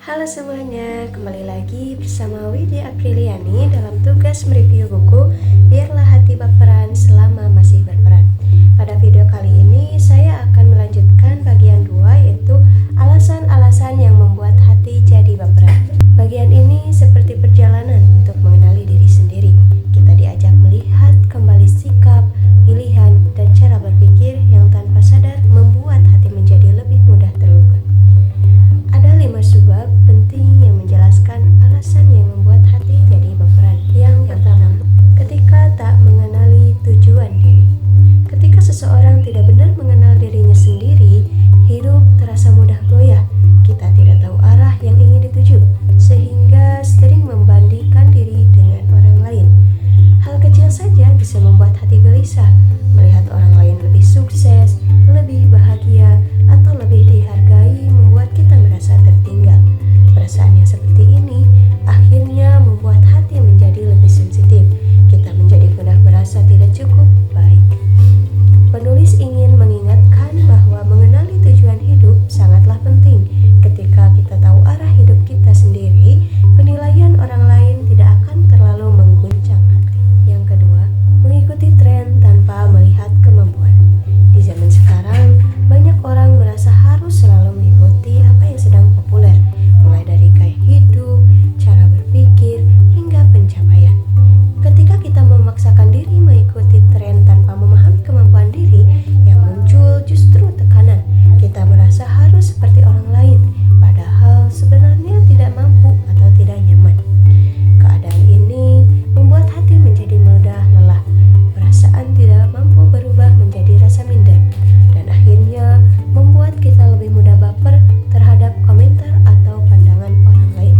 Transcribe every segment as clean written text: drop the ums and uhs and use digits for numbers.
Halo semuanya, kembali lagi bersama Widi Apriliani dalam tugas mereview buku Biarlah Hati Baperan Selama Masih Berperan. Pada video kali ini saya akan melanjutkan bagian 2, yaitu alasan-alasan yang membuat hati jadi baperan. Bagian ini seperti perjalanan untuk mengenali diri sendiri. Kita diajak melihat kembali sikap, pilihan, dan cara berpikir yang tanpa sadar membuat hati menjadi lebih mudah terluka. Ada 5 sebab penting yang menjelaskan alasan yang membuat hati jadi baperan. Yang pertama, ketika tak mengenali tujuan diri. Ketika seseorang tidak benar mengenal dirinya sendiri, hidup terasa mudah goyah. Kita tidak tahu arah yang ingin dituju, sehingga sering membandingkan diri dengan orang lain. Hal kecil saja bisa membuat hati gelisah, melihat orang lain lebih sukses, lebih bahagia, atau lebih dihargai membuat kita merasa tertinggal. Perasaan yang seperti ini akhirnya membuat hati menjadi lebih sensitif. Kita menjadi mudah merasa tidak cukup baik. Penulis ingin mengingatkan bahwa mengenali tujuan hidup sangatlah penting. Ketika kita tahu arah hidup kita sendiri, penilaian orang lain tidak akan terlalu mengguncang hati. Yang kedua, mengikuti tren tanpa melihat kemampuan. Di zaman sekarang, banyak orang merasa harus selalu mengikuti apa yang sedang populer, mulai dari gaya hidup, cara berpikir, hingga pencapaian. Ketika kita memaksakan diri mengikuti tren tanpa memahami kemampuan diri, yang muncul justru tekanan. Kita merasa harus seperti orang lain, padahal sebenarnya tidak mampu atau tidak nyaman. Keadaan ini membuat hati menjadi mudah lelah. Perasaan tidak mampu berubah menjadi rasa minder, dan akhirnya membuat kita lebih mudah baper terhadap komentar atau pandangan orang lain.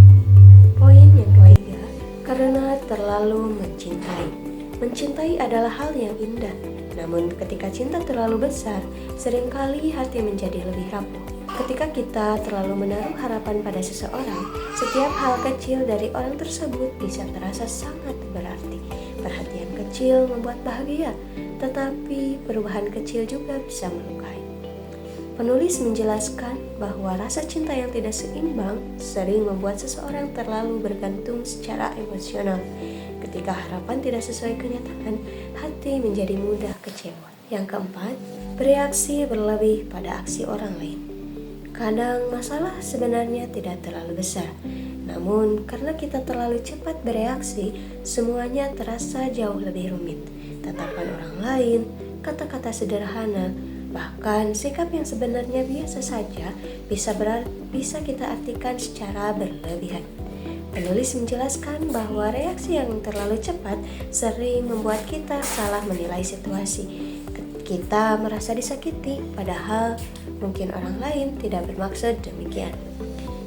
Poin yang ketiga, karena terlalu mencintai. Mencintai adalah hal yang indah, namun ketika cinta terlalu besar, seringkali hati menjadi lebih rapuh. Ketika kita terlalu menaruh harapan pada seseorang, setiap hal kecil dari orang tersebut bisa terasa sangat berarti. Perhatian kecil membuat bahagia, tetapi perubahan kecil juga bisa melukai. Penulis menjelaskan bahwa rasa cinta yang tidak seimbang sering membuat seseorang terlalu bergantung secara emosional. Ketika harapan tidak sesuai kenyataan, hati menjadi mudah kecewa. Yang keempat, bereaksi berlebih pada aksi orang lain. Kadang masalah sebenarnya tidak terlalu besar, namun karena kita terlalu cepat bereaksi, semuanya terasa jauh lebih rumit. Tatapan orang lain, kata-kata sederhana, bahkan sikap yang sebenarnya biasa saja bisa kita artikan secara berlebihan. Penulis menjelaskan bahwa reaksi yang terlalu cepat sering membuat kita salah menilai situasi. Kita merasa disakiti, padahal mungkin orang lain tidak bermaksud demikian.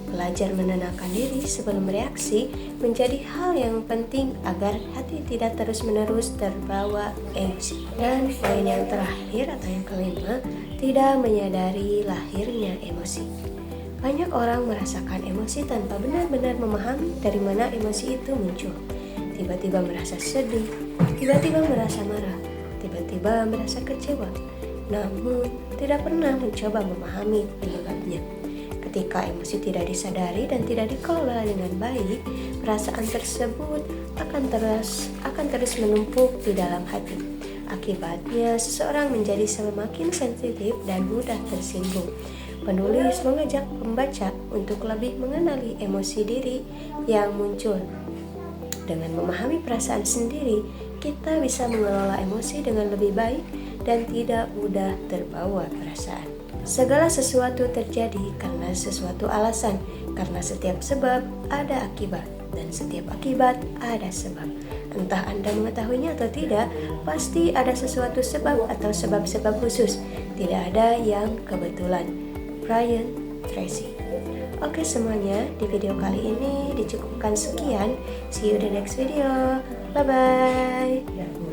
Belajar menenangkan diri sebelum bereaksi menjadi hal yang penting agar hati tidak terus-menerus terbawa emosi. Dan poin yang terakhir atau yang kelima, tidak menyadari lahirnya emosi. Banyak orang merasakan emosi tanpa benar-benar memahami dari mana emosi itu muncul. Tiba-tiba merasa sedih, tiba-tiba merasa marah, tiba-tiba merasa kecewa, namun tidak pernah mencoba memahami penyebabnya. Ketika emosi tidak disadari dan tidak dikelola dengan baik, perasaan tersebut akan terus menumpuk di dalam hati. Akibatnya, seseorang menjadi semakin sensitif dan mudah tersinggung. Penulis mengajak pembaca untuk lebih mengenali emosi diri yang muncul. Dengan memahami perasaan sendiri, kita bisa mengelola emosi dengan lebih baik dan tidak mudah terbawa perasaan. Segala sesuatu terjadi karena sesuatu alasan, karena setiap sebab ada akibat, dan setiap akibat ada sebab. Entah Anda mengetahuinya atau tidak, pasti ada sesuatu sebab atau sebab-sebab khusus. Tidak ada yang kebetulan. Brian Tracy. Oke semuanya, di video kali ini dicukupkan sekian. See you the next video. Bye bye.